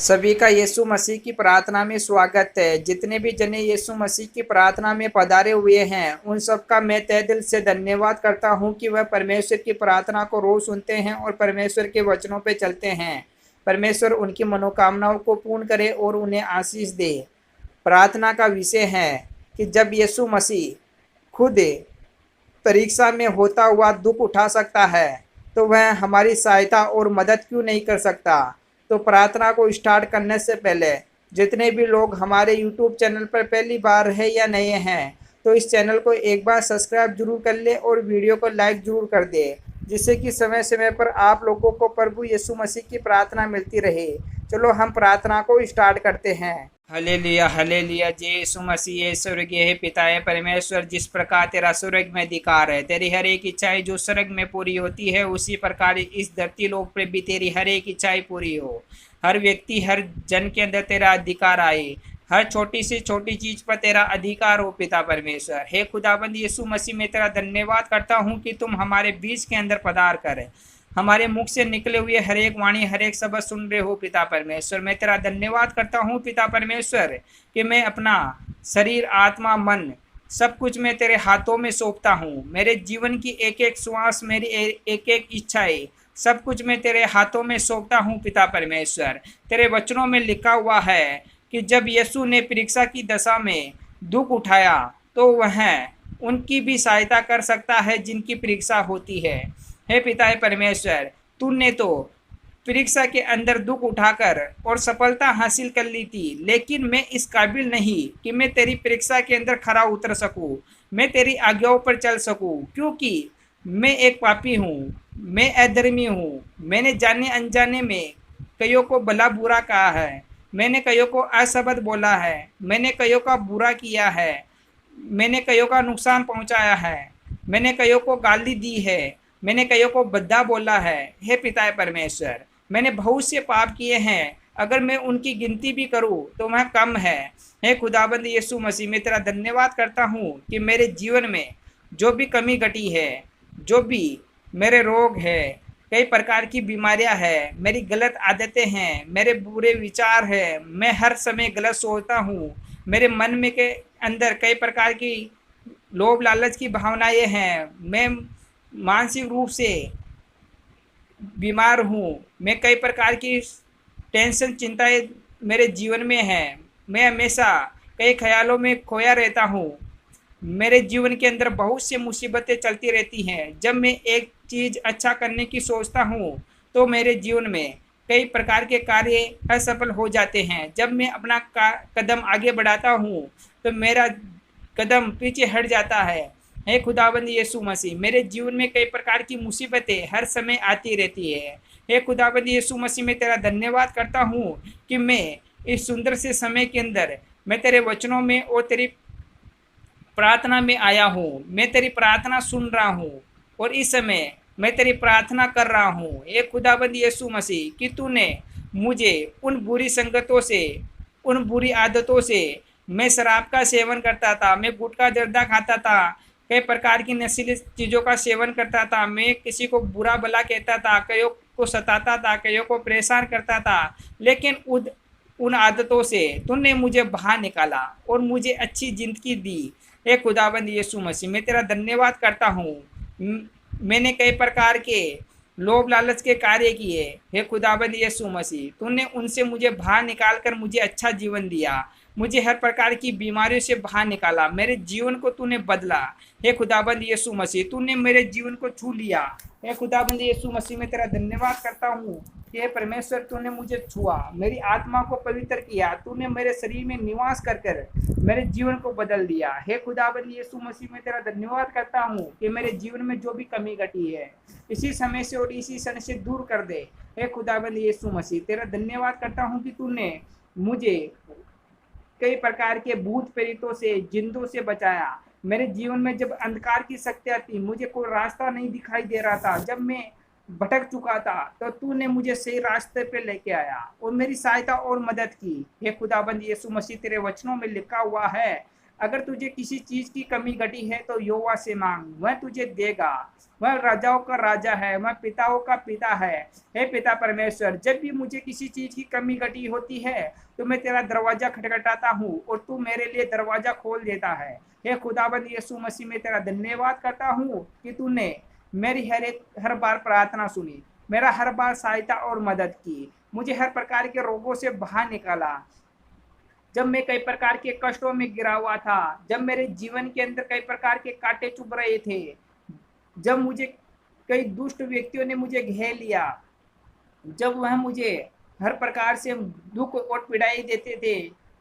सभी का यीशु मसीह की प्रार्थना में स्वागत है। जितने भी जने यीशु मसीह की प्रार्थना में पधारे हुए हैं उन सब का मैं तहे दिल से धन्यवाद करता हूं कि वह परमेश्वर की प्रार्थना को रोज सुनते हैं और परमेश्वर के वचनों पे चलते हैं। परमेश्वर उनकी मनोकामनाओं को पूर्ण करे और उन्हें आशीष दे। प्रार्थना का विषय है कि जब यीशु मसीह खुद परीक्षा में होता हुआ दुख उठा सकता है तो वह हमारी सहायता और मदद क्यों नहीं कर सकता। तो प्रार्थना को स्टार्ट करने से पहले जितने भी लोग हमारे यूट्यूब चैनल पर पहली बार है या नए हैं तो इस चैनल को एक बार सब्सक्राइब जरूर कर ले और वीडियो को लाइक जरूर कर दे, जिससे कि समय समय पर आप लोगों को प्रभु यीशु मसीह की प्रार्थना मिलती रहे। चलो हम प्रार्थना को स्टार्ट करते हैं। Hallelujah hallelujah. जय यीशु मसीह। ये स्वर्गीय है पिता है परमेश्वर, जिस प्रकार तेरा स्वर्ग में अधिकार है, तेरी हर एक इच्छाएं जो स्वर्ग में पूरी होती है उसी प्रकार इस धरती लोक पर भी तेरी हर एक इच्छाएं पूरी हो। हर व्यक्ति हर जन के अंदर तेरा अधिकार आए, हर छोटी से छोटी चीज पर तेरा अधिकार हो पिता परमेश्वर। हे खुदाबंद यीशु मसीह, मैं तेरा धन्यवाद करता हूँ कि तुम हमारे बीच के अंदर पधार कर हमारे मुख से निकले हुए हर एक वाणी हर एक शब्द सुन रहे हो पिता परमेश्वर। मैं तेरा धन्यवाद करता हूँ पिता परमेश्वर कि मैं अपना शरीर आत्मा मन सब कुछ मैं तेरे हाथों में सौंपता हूँ। मेरे जीवन की एक एक श्वास मेरी एक एक इच्छाएं सब कुछ मैं तेरे हाथों में सौंपता हूँ पिता परमेश्वर। तेरे वचनों में लिखा हुआ है कि जब यीशु ने परीक्षा की दशा में दुख उठाया तो वह उनकी भी सहायता कर सकता है जिनकी परीक्षा होती है। हे पिता परमेश्वर, तूने तो परीक्षा के अंदर दुख उठाकर और सफलता हासिल कर ली थी, लेकिन मैं इस काबिल नहीं कि मैं तेरी परीक्षा के अंदर खरा उतर सकूं, मैं तेरी आज्ञाओं पर चल सकूं, क्योंकि मैं एक पापी हूँ, मैं अधर्मी हूँ। मैंने जाने अनजाने में कईयों को भला बुरा कहा है, मैंने कईयों को असबद बोला है, मैंने कईयों का बुरा किया है, मैंने कईयों का नुकसान पहुँचाया है, मैंने कईयों को गाली दी है, मैंने कईयों को बद्दा बोला है। हे पिता परमेश्वर, मैंने बहुत से पाप किए हैं, अगर मैं उनकी गिनती भी करूं तो वह कम है। हे खुदाबंद यीशु मसीह, मैं तेरा धन्यवाद करता हूं कि मेरे जीवन में जो भी कमी घटी है, जो भी मेरे रोग है, कई प्रकार की बीमारियां हैं, मेरी गलत आदतें हैं, मेरे बुरे विचार हैं, मैं हर समय गलत सोचता हूँ, मेरे मन में के अंदर कई प्रकार की लोभ लालच की भावनाएं हैं, मैं मानसिक रूप से बीमार हूँ, मैं कई प्रकार की टेंशन चिंताएं मेरे जीवन में हैं, मैं हमेशा कई ख्यालों में खोया रहता हूँ, मेरे जीवन के अंदर बहुत सी मुसीबतें चलती रहती हैं। जब मैं एक चीज़ अच्छा करने की सोचता हूँ तो मेरे जीवन में कई प्रकार के कार्य असफल हो जाते हैं। जब मैं अपना कदम आगे बढ़ाता हूँ तो मेरा कदम पीछे हट जाता है। हे खुदाबंद यीशु मसीह, मेरे जीवन में कई प्रकार की मुसीबतें हर समय आती रहती है। हे खुदाबंद यीशु मसीह, मैं तेरा धन्यवाद करता हूँ कि मैं इस सुंदर से समय के अंदर मैं तेरे वचनों में और तेरी प्रार्थना में आया हूँ। मैं तेरी प्रार्थना सुन रहा हूँ और इस समय मैं तेरी प्रार्थना कर रहा हूँ। हे खुदाबंद यीशु मसीह कि तूने मुझे उन बुरी संगतों से, उन बुरी आदतों से, मैं शराब का सेवन करता था, मैं गुटखा जर्दा खाता था, कई प्रकार की नशीली चीज़ों का सेवन करता था, मैं किसी को बुरा भला कहता था, कईयों को सताता था, कईयों को परेशान करता था, लेकिन उन आदतों से तूने मुझे बाहर निकाला और मुझे अच्छी ज़िंदगी दी। हे खुदाबंद यीशु मसीह, मैं तेरा धन्यवाद करता हूँ। मैंने कई प्रकार के लोभ लालच के कार्य किए। हे खुदाबंद यीशु मसीह, तूने उनसे मुझे बाहर निकाल कर मुझे अच्छा जीवन दिया, मुझे हर प्रकार की बीमारियों से बाहर निकाला, मेरे जीवन को तूने बदला। हे खुदाबंद यीशु मसीह, तूने मेरे जीवन को छू लिया। हे खुदाबंद यीशु मसीह, मैं तेरा धन्यवाद करता हूँ कि हे परमेश्वर, तूने मुझे छुआ, मेरी आत्मा को पवित्र किया, तूने मेरे शरीर में निवास कर कर मेरे जीवन को बदल दिया। हे खुदाबंद यीशु मसीह, मैं तेरा धन्यवाद करता हूँ कि मेरे जीवन में जो भी कमी घटी है इसी समय से और इसी समय से दूर कर दे। हे खुदाबंद यीशु मसीह, तेरा धन्यवाद करता हूँ कि तूने मुझे कई प्रकार के भूत प्रेतों से, जिंदों से बचाया। मेरे जीवन में जब अंधकार की शक्तियाँ थी, मुझे कोई रास्ता नहीं दिखाई दे रहा था, जब मैं भटक चुका था तो तूने मुझे सही रास्ते पे लेके आया और मेरी सहायता और मदद की। हे खुदाबंद यीशु मसीह, तेरे वचनों में लिखा हुआ है अगर तुझे किसी चीज की कमी घटी है तो यहोवा से मांग, वह तुझे देगा। वह राजाओं का राजा है, वह पिताओं का पिता है। हे पिता परमेश्वर, जब भी मुझे किसी चीज की कमी घटी होती है तो मैं तेरा दरवाजा खटखटाता हूँ और तू मेरे लिए दरवाजा खोल देता है। हे खुदाबंद यीशु मसीह, मैं तेरा धन्यवाद करता हूँ कि तूने मेरी हर बार प्रार्थना सुनी, मेरा हर बार सहायता और मदद की, मुझे हर प्रकार के रोगों से बाहर निकाला। जब मैं कई प्रकार के कष्टों में गिरा हुआ था, जब मेरे जीवन के अंदर कई प्रकार के कांटे चुभ रहे थे, जब मुझे कई दुष्ट व्यक्तियों ने मुझे घेर लिया, जब वह मुझे हर प्रकार से दुख और पीड़ाई देते थे,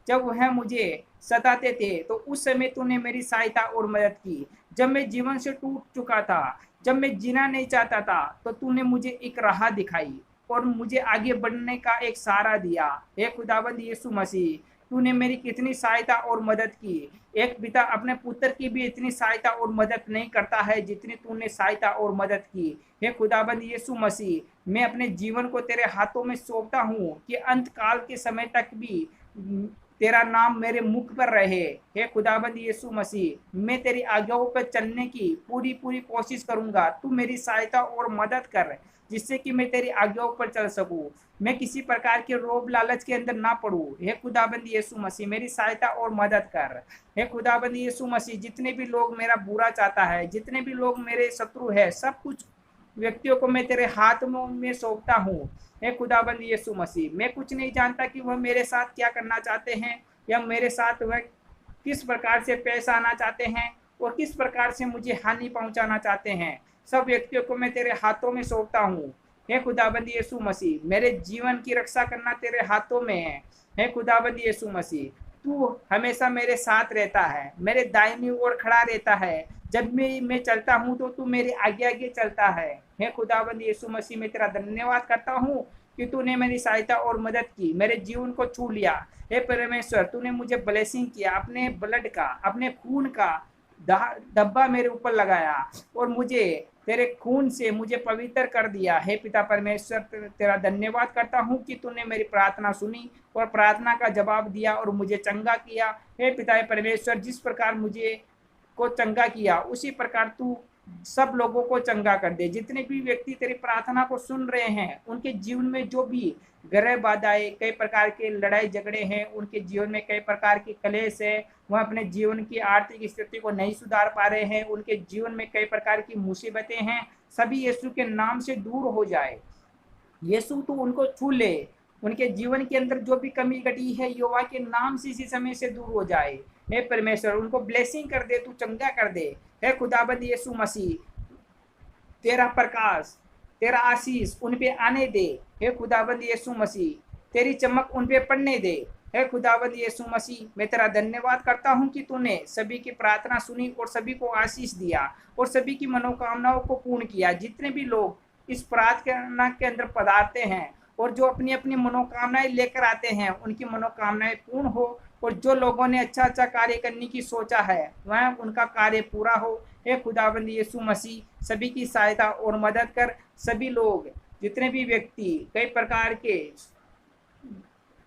जब वह मुझे सताते थे, तो उस समय तूने मेरी सहायता और मदद की। जब मैं जीवन से टूट चुका था, जब मैं जीना नहीं चाहता था, तो तूने मुझे एक राह दिखाई और मुझे आगे बढ़ने का एक सहारा दिया। हे खुदाबंद यीशु मसीह, तूने मेरी कितनी सहायता और मदद की। एक पिता अपने पुत्र की भी इतनी सहायता और मदद नहीं करता है जितनी तूने सहायता और मदद की। हे खुदाबंद यीशु मसीह, मैं अपने जीवन को तेरे हाथों में सौंपता हूँ कि अंत काल के समय तक भी तेरा नाम मेरे मुख पर रहे। हे खुदाबंद यीशु मसीह, मैं तेरी आज्ञाओं पर चलने की पूरी पूरी कोशिश करूंगा। तू मेरी सहायता और मदद कर, जिससे कि मैं तेरी आज्ञाओं पर चल सकूं, मैं किसी प्रकार के रोब लालच के अंदर ना पड़ूं। हे खुदाबंद यीशु मसीह, मेरी सहायता और मदद कर। हे खुदाबंद यीशु मसीह, जितने भी लोग मेरा बुरा चाहता है, जितने भी लोग मेरे शत्रु है, सब कुछ व्यक्तियों को मैं तेरे हाथ में सौंपता हूँ। हे खुदाबंद यीशु मसीह, मैं कुछ नहीं जानता कि वह मेरे साथ क्या करना चाहते हैं, या मेरे साथ वह किस प्रकार से पेश आना चाहते हैं और किस प्रकार से मुझे हानि पहुंचाना चाहते हैं। सब व्यक्तियों को मैं तेरे हाथों में सौंपता हूँ। हे खुदाबंद यीशु मसीह, मेरे जीवन की रक्षा करना तेरे हाथों में है। हे खुदाबंद यीशु मसीह, तू हमेशा मेरे साथ रहता है, मेरे दाहिनी ओर खड़ा रहता है। जब मैं चलता हूँ तो तू मेरे आगे आगे चलता है। हे खुदाबंद यीशु मसीह, मैं तेरा धन्यवाद करता हूँ कि तूने मेरी सहायता और मदद की, मेरे जीवन को छू लिया। हे परमेश्वर, तूने मुझे ब्लेसिंग किया, अपने ब्लड का, अपने खून का धब्बा मेरे ऊपर लगाया और मुझे तेरे खून से मुझे पवित्र कर दिया। हे पिता परमेश्वर, तेरा धन्यवाद करता हूँ कि तूने मेरी प्रार्थना सुनी और प्रार्थना का जवाब दिया और मुझे चंगा किया। हे पिता परमेश्वर, जिस प्रकार मुझे को चंगा किया, उसी प्रकार तू सब लोगों को चंगा कर दे। जितने भी व्यक्ति तेरी प्रार्थना को सुन रहे हैं, उनके जीवन में जो भी ग्रह बाधाएं, कई प्रकार के लड़ाई झगड़े हैं, उनके जीवन में कई प्रकार की कलेश है, वह अपने जीवन की आर्थिक स्थिति को नहीं सुधार पा रहे हैं, उनके जीवन में कई प्रकार की मुसीबतें हैं, सभी यीशु के नाम से दूर हो जाए। यीशु तू उनको छू ले, उनके जीवन के अंदर जो भी कमी घटी है, यहोवा के नाम से इसी समय से दूर हो जाए। हे परमेश्वर, उनको ब्लेसिंग कर दे, तू चंगा कर दे। हे खुदाबंद यीशु मसीह, तेरा प्रकाश, तेरा आशीष उन पे आने दे। हे खुदाबंद यीशु मसीह, तेरी चमक उन पे पड़ने दे। हे खुदाबंद यीशु मसीह, मैं तेरा धन्यवाद करता हूँ कि तूने सभी की प्रार्थना सुनी और सभी को आशीष दिया और सभी की मनोकामनाओं को पूर्ण किया। जितने भी लोग इस प्रार्थना के अंदर पधारते हैं और जो अपनी अपनी मनोकामनाएं लेकर आते हैं, उनकी मनोकामनाएं पूर्ण हो, और जो लोगों ने अच्छा अच्छा कार्य करने की सोचा है, वह उनका कार्य पूरा हो। हे खुदाबंद यीशु मसीह, सभी की सहायता और मदद कर। सभी लोग, जितने भी व्यक्ति कई प्रकार के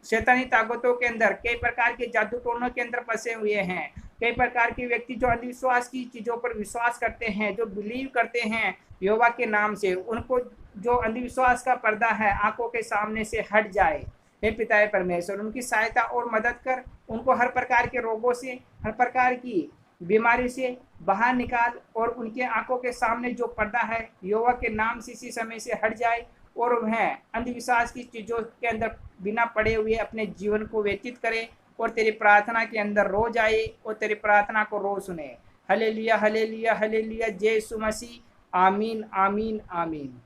शैतानी ताकतों के अंदर, कई प्रकार के जादू टोनों के अंदर फंसे हुए हैं, कई प्रकार के व्यक्ति जो अंधविश्वास की चीजों पर विश्वास करते हैं, जो बिलीव करते हैं यहोवा के नाम से, उनको जो अंधविश्वास का पर्दा है आंखों के सामने से हट जाए। हे पिता परमेश्वर, उनकी सहायता और मदद कर, उनको हर प्रकार के रोगों से, हर प्रकार की बीमारी से बाहर निकाल, और उनके आंखों के सामने जो पर्दा है यहोवा के नाम से इसी समय से हट जाए, और वह अंधविश्वास की चीज़ों के अंदर बिना पड़े हुए अपने जीवन को व्यतीत करे और तेरी प्रार्थना के अंदर रो जाए और तेरी प्रार्थना को रो सुने। Hallelujah, hallelujah, hallelujah. जय यीशु मसीह। आमीन, आमीन, आमीन।